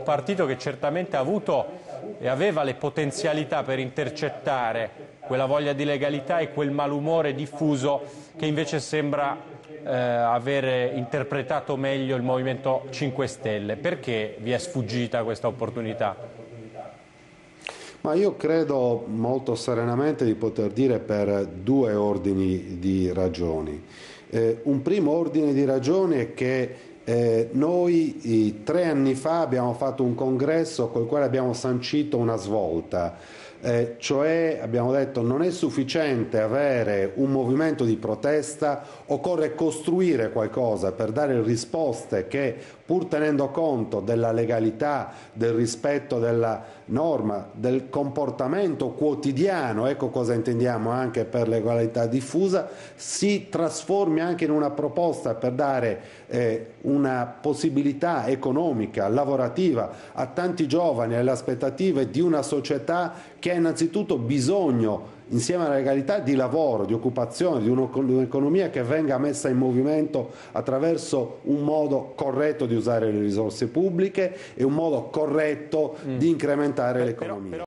partito che certamente ha avuto e aveva le potenzialità per intercettare quella voglia di legalità e quel malumore diffuso che invece sembra avere interpretato meglio il Movimento 5 Stelle. Perché vi è sfuggita questa opportunità? Ma io credo molto serenamente di poter dire per due ordini di ragioni. Un primo ordine di ragioni è che noi 3 anni fa abbiamo fatto un congresso col quale abbiamo sancito una svolta. Cioè abbiamo detto non è sufficiente avere un movimento di protesta, occorre costruire qualcosa per dare risposte che, pur tenendo conto della legalità, del rispetto della norma, del comportamento quotidiano, ecco cosa intendiamo anche per legalità diffusa, si trasformi anche in una proposta per dare una possibilità economica, lavorativa a tanti giovani, alle aspettative di una società che ha innanzitutto bisogno, insieme alla legalità, di lavoro, di occupazione, di un'economia che venga messa in movimento attraverso un modo corretto di usare le risorse pubbliche e un modo corretto di incrementare l'economia.